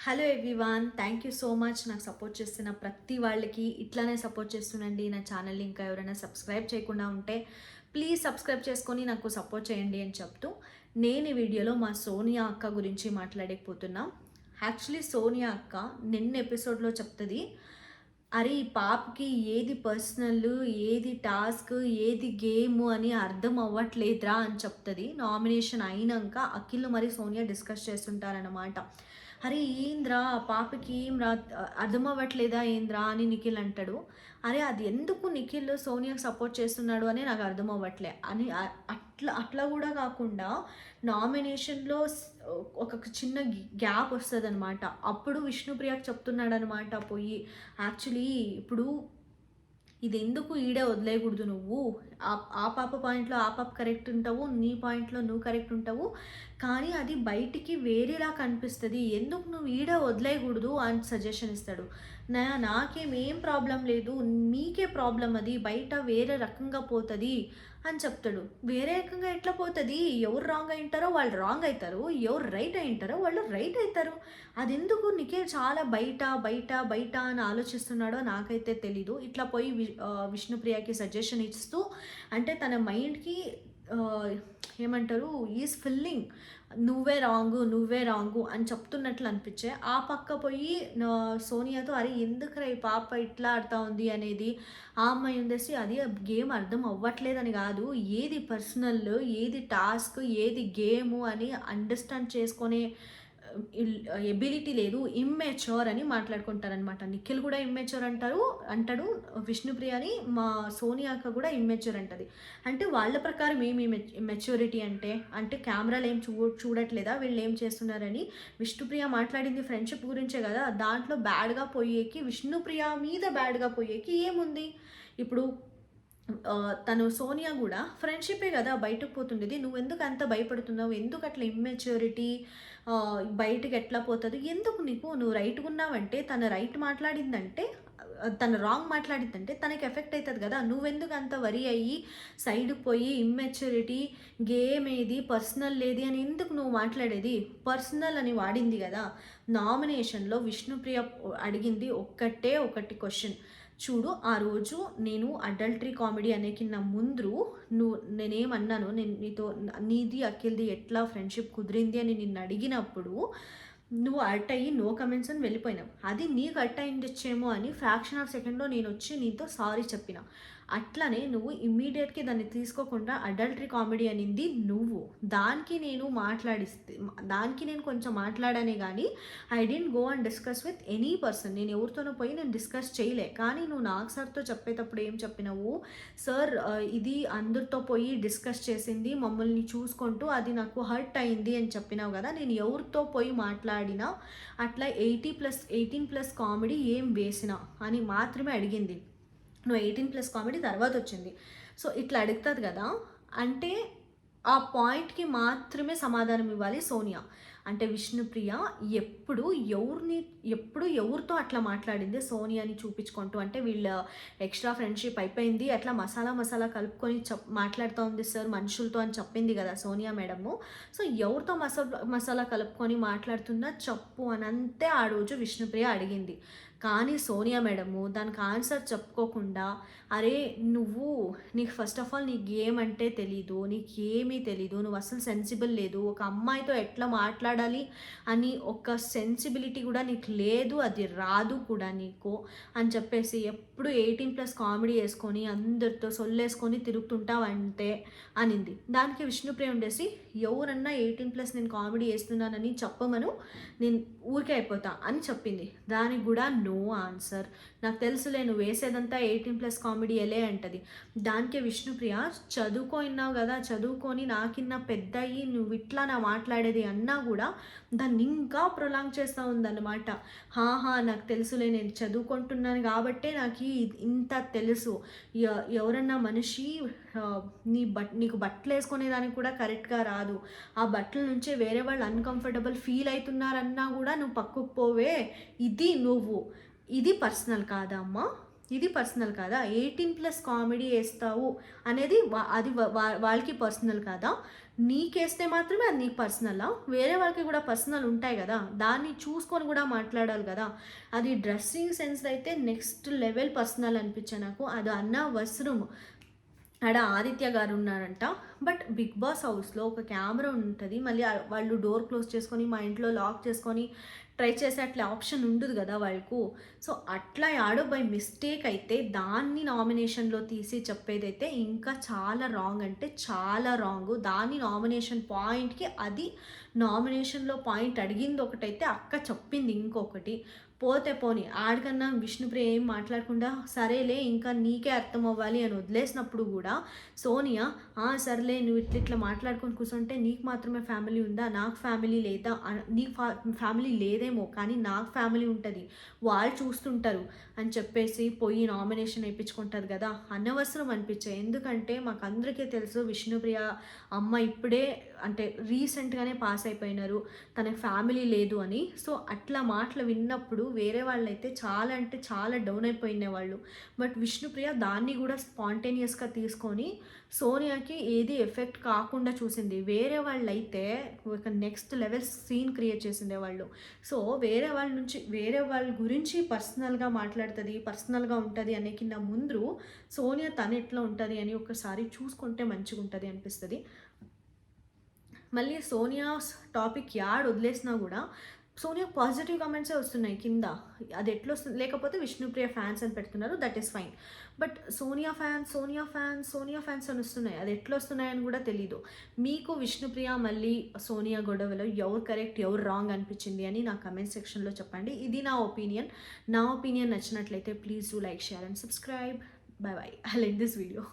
Hello everyone, thank you so much. నాకు support చేస్తున్న ప్రతి వాళ్ళకి ఇట్లానే సపోర్ట్ చేస్తుండండి. నా ఛానల్ని ఇంకా ఎవరైనా సబ్స్క్రైబ్ చేయకుండా ఉంటే ప్లీజ్ సబ్స్క్రైబ్ చేసుకొని నాకు సపోర్ట్ చేయండి అని చెప్తూ నేను ఈ వీడియోలో మా సోనియా అక్క గురించి మాట్లాడకపోతున్నా. యాక్చువల్లీ సోనియా అక్క నిన్న ఎపిసోడ్లో చెప్తుంది, అరే ఈ పాపకి ఏది పర్సనల్, ఏది టాస్క్, ఏది గేమ్ అని అర్థం అవ్వట్లేదురా అని చెప్తుంది. నామినేషన్ అయినాక అఖిల్ మరి సోనియా డిస్కస్ చేస్తుంటారనమాట. అరే ఏంద్రా పాపకి ఏం రా అర్థం అవ్వట్లేదా ఏంద్రా అని నిఖిల్ అంటాడు. అరే అది ఎందుకు నిఖిల్ సోనియాకి సపోర్ట్ చేస్తున్నాడు అని నాకు అర్థం అవ్వట్లే అని అట్లా అట్లా కూడా కాకుండా నామినేషన్లో ఒక చిన్న గ్యాప్ వస్తుంది అనమాట. అప్పుడు విష్ణుప్రియకి చెప్తున్నాడు అనమాట పోయి, యాక్చువల్లీ ఇప్పుడు ఇది ఎందుకు ఈడే వదిలేయకూడదు, నువ్వు ఆ పాప పాయింట్లో ఆ పాప కరెక్ట్ ఉంటావు, నీ పాయింట్లో నువ్వు కరెక్ట్ ఉంటావు, కానీ అది బయటికి వేరేలా కనిపిస్తుంది, ఎందుకు నువ్వు ఈడే వదిలేయకూడదు అని సజెషన్ ఇస్తాడు. నాకేమేం ప్రాబ్లం లేదు, మీకే ప్రాబ్లం, అది బయట వేరే రకంగా పోతుంది అని చెప్తాడు. వేరే రకంగా ఎట్లా పోతుంది? ఎవరు రాంగ్ అయింటారో వాళ్ళు రాంగ్ అవుతారు, ఎవరు రైట్ అయింటారో వాళ్ళు రైట్ అవుతారు. అది ఎందుకు నిఖిల్ చాలా బయట బయట బయట అని ఆలోచిస్తున్నాడో నాకైతే తెలీదు. ఇట్లా పోయి విష్ణుప్రియకి సజెషన్ ఇస్తూ, అంటే తన మైండ్కి ఏమంటారు, ఈజ్ ఫీలింగ్ నువ్వే రాంగు అని చెప్తున్నట్లు అనిపించే. ఆ పక్క పోయి సోనియాతో అరే ఎందుకురా ఈ పాప ఇట్లా ఆడుతూ ఉంది అనేది, ఆ అమ్మాయి ఉండేసి అది గేమ్ అర్థం అవ్వట్లేదని కాదు, ఏది పర్సనల్, ఏది టాస్క్, ఏది గేము అని అండర్స్టాండ్ చేసుకునే ఎబిలిటీ లేదు, ఇమ్మెచ్యూర్ అని మాట్లాడుకుంటారనమాట. నిఖిల్ కూడా ఇమ్మెచ్యూర్ అంటాడు విష్ణుప్రియ అని, మా సోనియాక కూడా ఇమ్మెచ్యూర్ అంటది. అంటే వాళ్ళ ప్రకారం ఏమి మెచ్యూరిటీ అంటే కెమెరాలు ఏం చూడట్లేదా వీళ్ళు ఏం చేస్తున్నారని. విష్ణుప్రియ మాట్లాడింది ఫ్రెండ్షిప్ గురించే కదా, దాంట్లో బ్యాడ్గా పోయేకి, విష్ణుప్రియ మీద బ్యాడ్గా పోయేకి ఏముంది? ఇప్పుడు తను సోనియా కూడా ఫ్రెండ్షిప్పే కదా బయటకు పోతుండేది, నువ్వు ఎందుకు అంత భయపడుతున్నావు, ఎందుకు అట్లా ఇమ్మెచ్యూరిటీ బయటకు ఎట్లా పోతుంది, ఎందుకు నువ్వు రైట్గా ఉన్నావంటే, తను రైట్ మాట్లాడిందంటే, తను రాంగ్ మాట్లాడిందంటే తనకి ఎఫెక్ట్ అవుతుంది కదా, నువ్వెందుకు అంత వరి అయ్యి సైడ్కి పోయి ఇమ్మెచ్యూరిటీ, గేమ్ ఏది, పర్సనల్ లేది అని ఎందుకు నువ్వు మాట్లాడేది? పర్సనల్ అని వాడింది కదా. నామినేషన్లో విష్ణుప్రియ అడిగింది ఒకటి క్వశ్చన్, చూడు ఆ రోజు నేను అడల్టరీ కామెడీ అనేకిన్న ముందు నేనేమన్నాను, నేను నీది అఖిల్ది ఎట్లా ఫ్రెండ్షిప్ కుదిరింది అని నిన్ను అడిగినప్పుడు నువ్వు అర్ట్ అయ్యి నో కమెంట్స్ అని వెళ్ళిపోయినావు. అది నీకు అర్ట్ అయిండొచ్చేమో అని ఫ్రాక్షన్ ఆఫ్ సెకండ్లో నేను వచ్చి నీతో సారీ చెప్పిన. అట్లనే నువ్వు ఇమ్మీడియట్గా దాన్ని తీసుకోకుండా అడల్టరీ కామెడీ అనింది నువ్వు. దానికి నేను కొంచెం మాట్లాడానే కానీ I didn't go and discuss with any person. నేను ఎవరితోనో పోయి నేను డిస్కస్ చేయలే. కానీ నువ్వు నాగ్ సార్తో చెప్పేటప్పుడు ఏం చెప్పినావు, సార్ ఇది అందరితో పోయి డిస్కస్ చేసింది మమ్మల్ని చూసుకుంటూ, అది నాకు హర్ట్ అయింది అని చెప్పినావు కదా. నేను ఎవరితో పోయి మాట్లాడినా అట్లా 18+ కామెడీ ఏం వేసినా అని మాత్రమే అడిగింది. నువ్వు 18+ కామెడీ తర్వాత వచ్చింది. సో ఇట్లా అడుగుతుంది కదా, అంటే ఆ పాయింట్కి మాత్రమే సమాధానం ఇవ్వాలి సోనియా. అంటే విష్ణుప్రియ ఎప్పుడు ఎవరితో అట్లా మాట్లాడింది సోనియాని చూపించుకుంటూ, అంటే వీళ్ళ ఎక్స్ట్రా ఫ్రెండ్షిప్ అయిపోయింది, అట్లా మసాలా కలుపుకొని మాట్లాడుతూ ఉంది సార్ మనుషులతో అని చెప్పింది కదా సోనియా మేడము. సో ఎవరితో మసాలా కలుపుకొని మాట్లాడుతుందా చెప్పు అని అంతే ఆ రోజు విష్ణుప్రియ అడిగింది. కానీ సోనియా మేడము దానికి ఆన్సర్ చెప్పుకోకుండా, అరే నీకు ఫస్ట్ ఆఫ్ ఆల్ నీ గేమ్ అంటే తెలీదు, నీకేమీ తెలీదు, నువ్వు అసలు సెన్సిబుల్ లేదు, ఒక అమ్మాయితో ఎట్లా మాట్లాడాలి అని ఒక సెన్సిబిలిటీ కూడా నీకు లేదు, అది రాదు కూడా నీకు అని చెప్పేసి ఎప్పుడు 18+ కామెడీ వేసుకొని అందరితో సొల్లేసుకొని తిరుగుతుంటావంటే అనింది. దానికి విష్ణుప్రియ ఉండేసి, ఎవరన్నా 18+ నేను కామెడీ వేస్తున్నానని చెప్పమను, నేను ఊరికే అయిపోతా అని చెప్పింది. దానికి కూడా నో ఆన్సర్. నాకు తెలుసులే నువ్వు వేసేదంతా 18+ కామెడీ ఎలే అంటది. దానికే విష్ణుప్రియ, చదువుకున్నావు కదా, చదువుకొని నాకిన్న పెద్ద అయ్యి నువ్వు ఇట్లా నా మాట్లాడేది అన్నా కూడా దాన్ని ఇంకా ప్రొలాంగ్ చేస్తూ ఉందన్నమాట. నాకు తెలుసులే, నేను చదువుకుంటున్నాను కాబట్టే నాకు ఇంత తెలుసు, ఎవరన్నా మనిషి నీకు బట్టలు వేసుకునేదానికి కూడా కరెక్ట్గా రాదు, ఆ బట్టల నుంచే వేరే వాళ్ళు అన్కంఫర్టబుల్ ఫీల్ అవుతున్నారన్నా కూడా నువ్వు పక్కకు పోవే, ఇది పర్సనల్ కాదా అమ్మా, ఇది పర్సనల్ కాదా? 18+ కామెడీ వేస్తావు అనేది అది వాళ్ళకి పర్సనల్ కాదా? నీకేస్తే మాత్రమే అది నీకు పర్సనలా? వేరే వాళ్ళకి కూడా పర్సనల్ ఉంటాయి గదా! దాన్ని చూసుకొని గూడా మాట్లాడాలి గదా! అది డ్రెస్సింగ్ సెన్స్ అయితే నెక్స్ట్ లెవెల్ పర్సనల్ అనిపించాయి నాకు. అది అనవసరం. ఆడ ఆదిత్య గారు ఉన్నారంట. బట్ 'బిగ్ బాస్' హౌస్‌లో ఒక కెమెరా ఉంటది. మళ్ళీ వాళ్ళు డోర్ క్లోజ్ చేసుకొని, మా ఇంట్లో లాక్ చేసుకొని ట్రై చేసే అట్లా ఆప్షన్ ఉండదు గదా వాళ్ళకు. సో, అట్లా యాడో బై మిస్టేక్ అయితే దాన్ని నామినేషన్‌లో తీసి చెప్పేదైతే ఇంకా చాలా రాంగ్, అంటే చాలా రాంగు. దాన్ని నామినేషన్ పాయింట్‌కి అది నామినేషన్‌లో పాయింట్ అడిగింది ఒకటైతే, అక్క చెప్పింది ఇంకొకటి. పోతే పోనీ ఆడికన్నా విష్ణుప్రియ ఏం మాట్లాడకుండా సరేలే ఇంకా నీకే అర్థం అవ్వాలి అని వదిలేసినప్పుడు కూడా సోనియా సర్లే నువ్వు ఇట్లా మాట్లాడుకొని కూర్చుంటే నీకు మాత్రమే ఫ్యామిలీ ఉందా, నాకు ఫ్యామిలీ లేదా, నీకు ఫ్యామిలీ లేదేమో కానీ నాకు ఫ్యామిలీ ఉంటుంది, వాళ్ళు చూస్తుంటారు అని చెప్పేసి పోయి నామినేషన్ వేయించుకుంటుంది కదా. అనవసరం అనిపించాయి. ఎందుకంటే మాకు అందరికీ తెలుసు విష్ణుప్రియ అమ్మ ఇప్పుడే అంటే రీసెంట్గానే పాస్ అయిపోయినారు, తన ఫ్యామిలీ లేదు అని. సో అట్లా మాటలు విన్నప్పుడు వేరే వాళ్ళైతే చాలా అంటే చాలా డౌన్ అయిపోయిన వాళ్ళు. బట్ విష్ణుప్రియ దాన్ని కూడా స్పాంటేనియస్గా తీసుకొని సోనియాకి ఏది ఎఫెక్ట్ కాకుండా చూసింది. వేరే వాళ్ళైతే ఒక నెక్స్ట్ లెవెల్ సీన్ క్రియేట్ చేసిండే వాళ్ళు. సో వేరే వాళ్ళ నుంచి వేరే వాళ్ళ గురించి పర్సనల్గా మాట్లాడుతుంది, పర్సనల్గా ఉంటుంది అనే కింద ముందు సోనియా తను ఎట్లా ఉంటుంది అని ఒకసారి చూసుకుంటే మంచిగా ఉంటుంది అనిపిస్తుంది. మళ్ళీ సోనియా టాపిక్ యాడ్ వదిలేసినా కూడా సోనియా పాజిటివ్ కామెంట్సే వస్తున్నాయి కింద. అది ఎట్లా వస్తుంది, లేకపోతే విష్ణుప్రియ ఫ్యాన్స్ అని పెడుతున్నారు, that is fine. But Sonia fans అని వస్తున్నాయి. అది ఎట్లా వస్తున్నాయని కూడా తెలీదు. మీకు విష్ణుప్రియ మళ్ళీ సోనియా గొడవలో ఎవరు కరెక్ట్ ఎవరు రాంగ్ అనిపించింది అని నా కమెంట్ సెక్షన్లో చెప్పండి. ఇది నా ఒపీనియన్. నా ఒపీనియన్ నచ్చినట్లయితే please do like, share and subscribe. By by. I like this video.